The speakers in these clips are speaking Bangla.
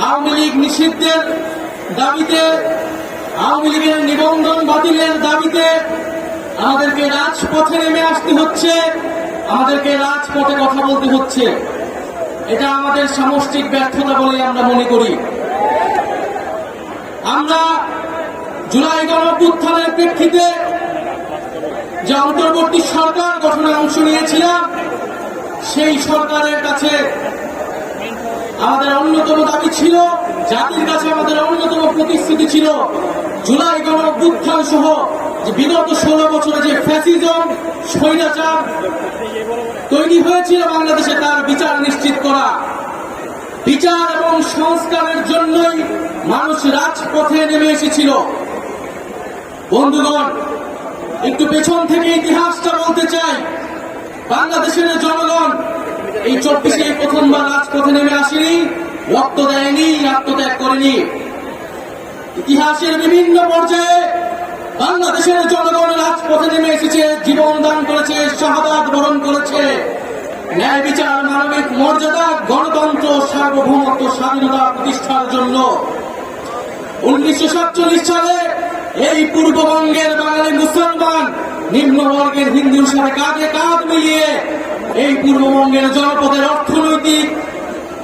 আওয়ামী লীগ নিষিদ্ধের দাবিতে, আওয়ামী লীগের নিবন্ধন বাতিলের দাবিতে আমাদেরকে রাজপথে নেমে আসতে হচ্ছে, আমাদেরকে রাজপথে কথা বলতে হচ্ছে। এটা আমাদের সামষ্টিক ব্যর্থতা বলে আমরা মনে করি। আমরা জুলাই গণঅভ্যুত্থানের প্রেক্ষিতে যে অন্তর্বর্তী সরকার গঠনে অংশ নিয়েছিলাম, সেই সরকারের কাছে আমাদের অন্যতম দাবি ছিল, জাতির কাছে আমাদের অন্যতম প্রতিশ্রুতি ছিল, জুলাই গণঅভ্যুত্থান সহ যে বিগত 16 বছরে যে ফ্যাসিজম স্বৈরাচার তৈরি হয়েছিল বাংলাদেশে, তার বিচার নিশ্চিত করা। বিচার এবং সংস্কারের জন্যই মানুষ রাজপথে নেমে এসেছিল। বন্ধুগণ, একটু পেছন থেকে ইতিহাসটা বলতে চাই। বাংলাদেশের জনগণ এই 24-এ প্রথমবার রাজপথে নেমে আসেনি, রক্ত দেয়নি, আত্মত্যাগ করেনি। ইতিহাসের বিভিন্ন পর্যায়ে বাংলাদেশের জনগণ রাজপথে নেমে এসেছে, জীবন দান করেছে, শাহাদাত বরণ করেছে। ন্যায় বিচার, মানবিক মর্যাদা, গণতন্ত্র, সার্বভৌমত্ব, স্বাধীনতা প্রতিষ্ঠার জন্য 1947 সালে এই পূর্ববঙ্গের বাঙালি মুসলমান নিম্নবর্গের হিন্দুর সাথে কাঁধে কাঁধ মিলিয়ে এই পূর্ববঙ্গের জনপদের অর্থনৈতিক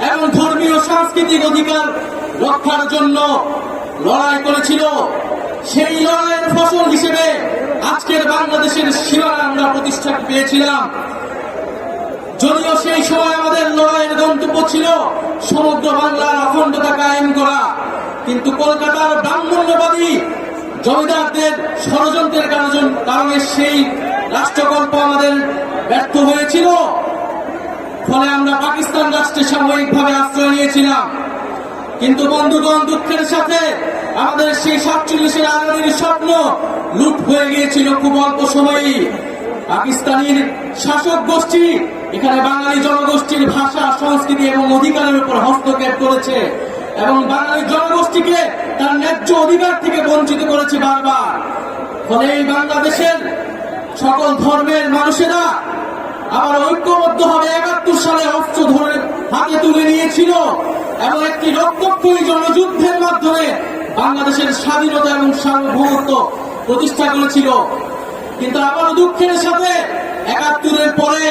এবং ধর্মীয় সাংস্কৃতিক অধিকার রক্ষার জন্য লড়াই করেছিল। সেই লড়াইয়ের ফসল হিসেবে আজকের বাংলাদেশের সীমানা আমরা প্রতিষ্ঠা পেয়েছিলাম। যদিও সেই সময় আমাদের লড়াইয়ের গন্তব্য ছিল সমগ্র বাংলার অখণ্ডতা কায়েম করা, কিন্তু কলকাতার ব্রাহ্মণ্যবাদী জমিদারদের ষড়যন্ত্রের কারণে সেই রাষ্ট্রকল্প আমাদের ব্যর্থ হয়েছিল। ফলে আমরা পাকিস্তান রাষ্ট্রে সাময়িকভাবে আশ্রয় নিয়েছিলাম। কিন্তু বন্ধুগণ, দুঃখের সাথে আমাদের সেই 47-এর আজাদির স্বপ্ন লুট হয়ে গিয়েছিল খুব অল্প সময়েই। পাকিস্তানের শাসক গোষ্ঠী এখানে বাঙালি জনগোষ্ঠীর ভাষা, সংস্কৃতি এবং অধিকারের উপর হস্তক্ষেপ করেছে এবং বাঙালি জনগোষ্ঠীকে তার ন্যায্য অধিকার থেকে বঞ্চিত করেছে বারবার। ফলে এই বাংলাদেশের সকল ধর্মের মানুষেরা আবার ঐক্যবদ্ধভাবে 71 সালে অস্ত্র ধরে হাতে তুলে নিয়েছিল এবং একটি রক্তক্ষয়ী জনযুদ্ধের মাধ্যমে বাংলাদেশের স্বাধীনতা এবং সার্বভৌমত্ব প্রতিষ্ঠা করেছিল। কিন্তু আবার দুঃখের সাথে 71-এর পরে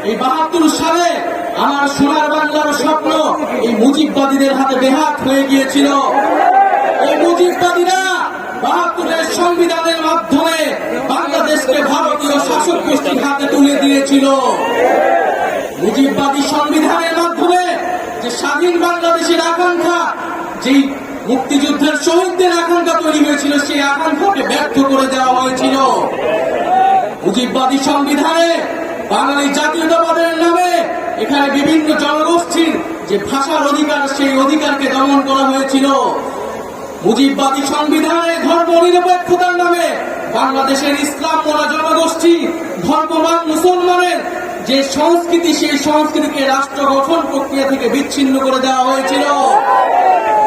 এই 72 সালে আমার সোনার বাংলার স্বপ্ন এই মুজিববাদীদের হাতে বেহাত হয়ে গিয়েছিল। এই মুজিববাদীরা 72-এর সংবিধানের মাধ্যমে বাংলাদেশকে ভারতীয় শাসক গোষ্ঠীর হাতে তুলে দিয়েছিল। মুজিববাদী সংবিধানের মাধ্যমে যে স্বাধীন বাংলাদেশের আকাঙ্ক্ষা, যেই মুক্তিযুদ্ধের শহীদদের আকাঙ্ক্ষা তৈরি হয়েছিল, সেই আকাঙ্ক্ষাকে ব্যর্থ করে দেওয়া হয়েছিল। মুজিববাদী সংবিধানে বাঙালি জাতীয়তাবাদের নামে এখানে বিভিন্ন জনগোষ্ঠীর যে ভাষার অধিকার, সেই অধিকারকে দমন করা হয়েছিল। মুজিববাদী সংবিধানে ধর্ম নিরপেক্ষতার নামে বাংলাদেশের ইসলাম মোলা জনগোষ্ঠী, ধর্মবান মুসলমানের যে সংস্কৃতি, সেই সংস্কৃতিকে রাষ্ট্র গঠন প্রক্রিয়া থেকে বিচ্ছিন্ন করে দেওয়া হয়েছিল।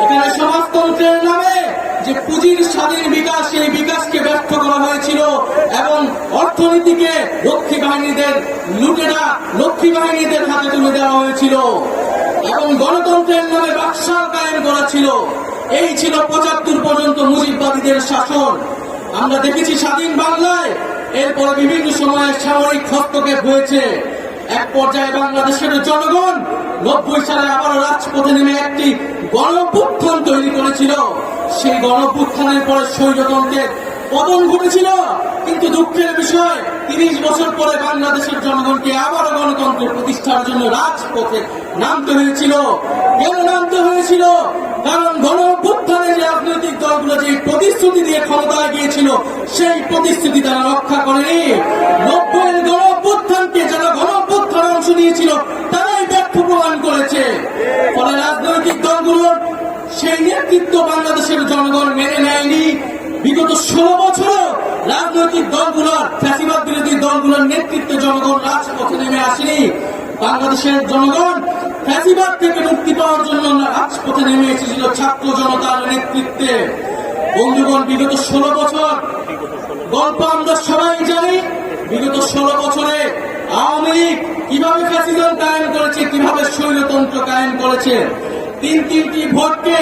এখানে সমাজতন্ত্রের নামে যে পুঁজির স্বাধীন বিকাশ, সেই বিকাশকে ব্যর্থ করা হয়েছিল এবং অর্থনীতিকে লক্ষ্মী বাহিনীদের হাতে তুলে দেওয়া হয়েছিল এবং গণতন্ত্রের নামে বাকশাল কায়েম করা ছিল। এই ছিল 75 পর্যন্ত মুজিববাদীদের শাসন। আমরা দেখেছি স্বাধীন বাংলায় এরপরে বিভিন্ন সময়ে সামরিক হস্তক্ষেপ হয়েছে। এক পর্যায়ে বাংলাদেশের জনগণ 90 সালে আবার রাজপথে নেমে একটি গণঅভ্যুত্থান তৈরি করেছিল। সেই গণঅভ্যুত্থানের পরে স্বৈরতন্ত্রের পতন ঘটেছিল। কিন্তু দুঃখের বিষয়, 30 বছর পরে বাংলাদেশের জনগণকে আবারও গণতন্ত্র প্রতিষ্ঠার জন্য রাজপথে নামতে হয়েছিল। কেন নামতে হয়েছিল? কারণ গণঅভ্যুত্থানের রাজনৈতিক দলগুলো যে প্রতিশ্রুতি দিয়ে ক্ষমতায় গিয়েছিল, সেই প্রতিশ্রুতি তারা রক্ষা করেনি। 90-এর গণঅভ্যুত্থানকে যারা গণঅভ্যুত্থানে অংশ নিয়েছিল, তারাই ব্যর্থ প্রমাণ করেছে। ফলে রাজনৈতিক দলগুলোর সেই নেতৃত্ব বাংলাদেশের জনগণ মেনে নেয়নি। বিগত 16 বছর রাজনৈতিক দলগুলোর, ফ্যাসিবাদ বিরোধী দলগুলোর নেতৃত্বে জনগণ রাজপথে নেমে আসেনি। বাংলাদেশের জনগণ ফ্যাসিবাদ থেকে মুক্তি পাওয়ার জন্য রাজপথে নেমে এসেছিল ছাত্র জনতার নেতৃত্বে। বন্ধুগণ, বিগত 16 বছর গল্প আমরা সবাই জানি। বিগত 16 বছরে আওয়ামী লীগ কিভাবে ফ্যাসিজম কায়েম করেছে, কিভাবে স্বৈরতন্ত্র কায়েম করেছে। তিনটি ভোটকে